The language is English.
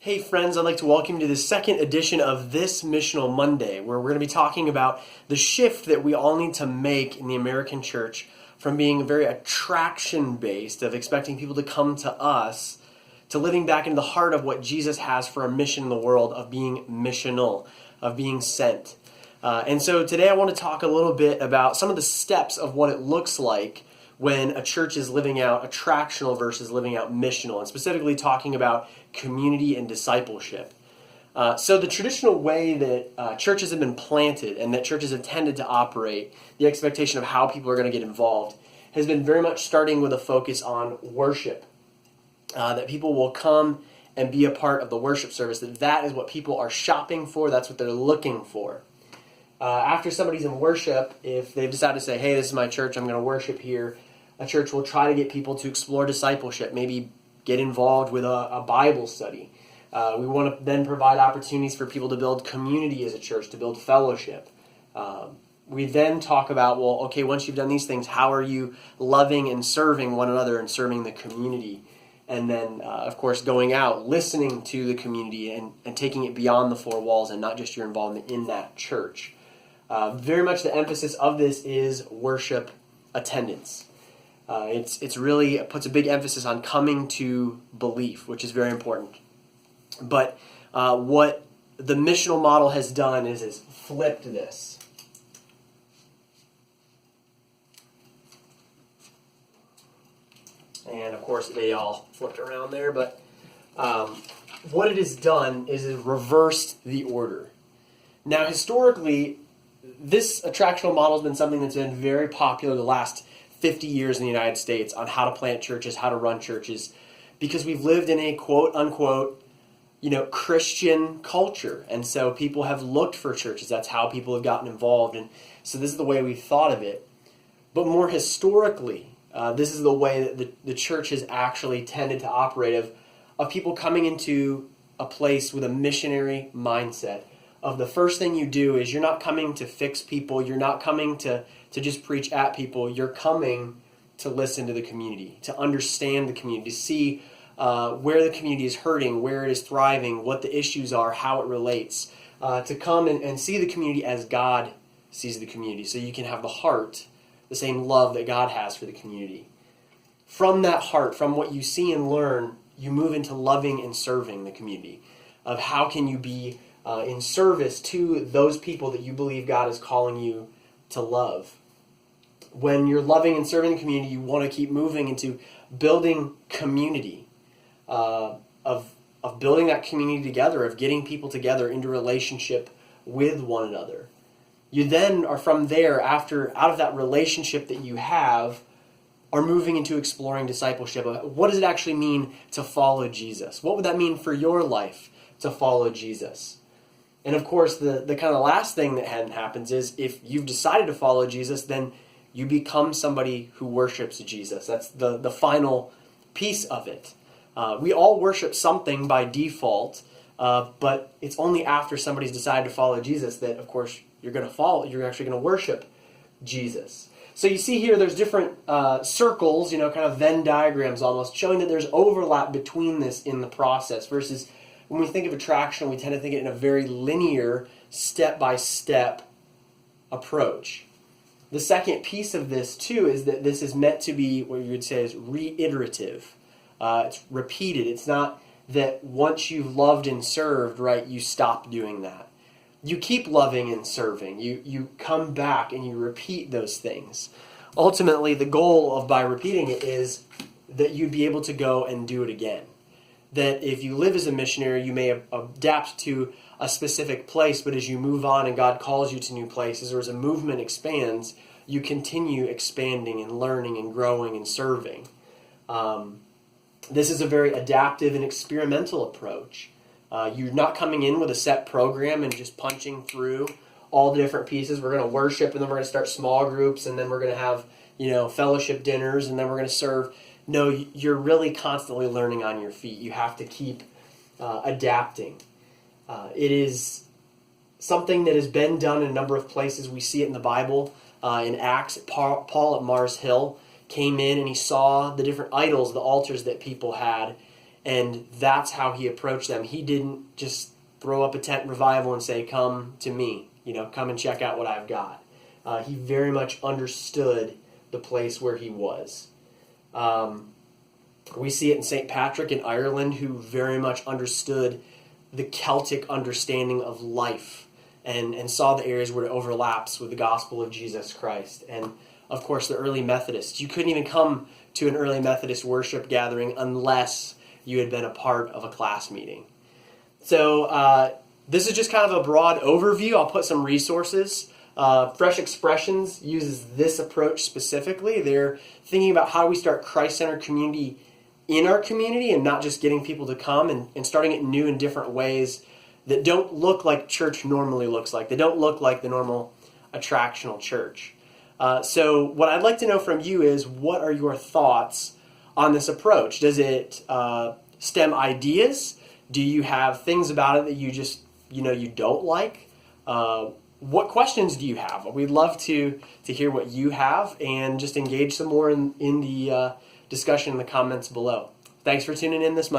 Hey friends, I'd like to welcome you to the second edition of this Missional Monday, where we're going to be talking about the shift that we all need to make in the American church from being very attraction-based, of expecting people to come to us, to living back into the heart of what Jesus has for a mission in the world, of being missional, of being sent. And so today I want to talk a little bit about some of the steps of what it looks like when a church is living out attractional versus living out missional, and specifically talking about community and discipleship. So the traditional way that churches have been planted and that churches have tended to operate, the expectation of how people are going to get involved, has been very much starting with a focus on worship. That people will come and be a part of the worship service, that is what people are shopping for, that's what they're looking for. After somebody's in worship, if they've decided to say, hey, this is my church, I'm going to worship here, a church will try to get people to explore discipleship, maybe get involved with a Bible study. We want to then provide opportunities for people to build community as a church, to build fellowship. We then talk about, well, okay, once you've done these things, how are you loving and serving one another and serving the community? And then, of course, going out, listening to the community and taking it beyond the four walls and not just your involvement in that church. Very much the emphasis of this is worship attendance. It's really puts a big emphasis on coming to belief, which is very important. But what the missional model has done is flipped this. And of course they all flipped around there, but what it has done is it reversed the order. Now historically, this attractional model has been something that's been very popular the last 50 years in the United States on how to plant churches, how to run churches, because we've lived in a quote-unquote, Christian culture. And so people have looked for churches. That's how people have gotten involved. And so this is the way we've thought of it. But more historically, this is the way that the church has actually tended to operate, of people coming into a place with a missionary mindset. Of the first thing you do is you're not coming to fix people, you're not coming to just preach at people, you're coming to listen to the community, to understand the community, to see where the community is hurting, where it is thriving, what the issues are, how it relates, to come and see the community as God sees the community, so you can have the heart, the same love that God has for the community. From that heart, from what you see and learn, you move into loving and serving the community, of how can you be in service to those people that you believe God is calling you to love. When you're loving and serving the community, you want to keep moving into building community, of building that community together, of getting people together into relationship with one another. You then are from there, out of that relationship that you have, are moving into exploring discipleship. What does it actually mean to follow Jesus? What would that mean for your life to follow Jesus? And of course, the kind of last thing that happens is if you've decided to follow Jesus, then you become somebody who worships Jesus. That's the final piece of it. We all worship something by default, but it's only after somebody's decided to follow Jesus that, of course, you're actually going to worship Jesus. So you see here, there's different circles, kind of Venn diagrams almost, showing that there's overlap between this in the process, versus when we think of attraction, we tend to think it in a very linear, step-by-step approach. The second piece of this, too, is that this is meant to be what you would say is reiterative. It's repeated. It's not that once you've loved and served, right, you stop doing that. You keep loving and serving. You come back and you repeat those things. Ultimately, the goal by repeating it is that you'd be able to go and do it again. That if you live as a missionary, you may adapt to a specific place, but as you move on and God calls you to new places, or as a movement expands, you continue expanding and learning and growing and serving. This is a very adaptive and experimental approach. You're not coming in with a set program and just punching through all the different pieces. We're going to worship, and then we're going to start small groups, and then we're going to have fellowship dinners, and then we're going to serve. No, you're really constantly learning on your feet. You have to keep adapting. It is something that has been done in a number of places. We see it in the Bible. In Acts, Paul at Mars Hill came in and he saw the different idols, the altars that people had, And that's how he approached them. He didn't just throw up a tent revival and say, come to me, come and check out what I've got. He very much understood the place where he was. We see it in St. Patrick in Ireland, who very much understood the Celtic understanding of life and saw the areas where it overlaps with the gospel of Jesus Christ. And, of course, the early Methodists. You couldn't even come to an early Methodist worship gathering unless you had been a part of a class meeting. So this is just kind of a broad overview. I'll put some resources. Fresh Expressions uses this approach specifically. They're thinking about how do we start Christ-centered community in our community and not just getting people to come and starting it new in different ways that don't look like church normally looks like. They don't look like the normal attractional church. So what I'd like to know from you is, what are your thoughts on this approach? Does it stem ideas? Do you have things about it that you just, you don't like? What questions do you have? We'd love to hear what you have and just engage some more in the discussion in the comments below. Thanks for tuning in this Monday.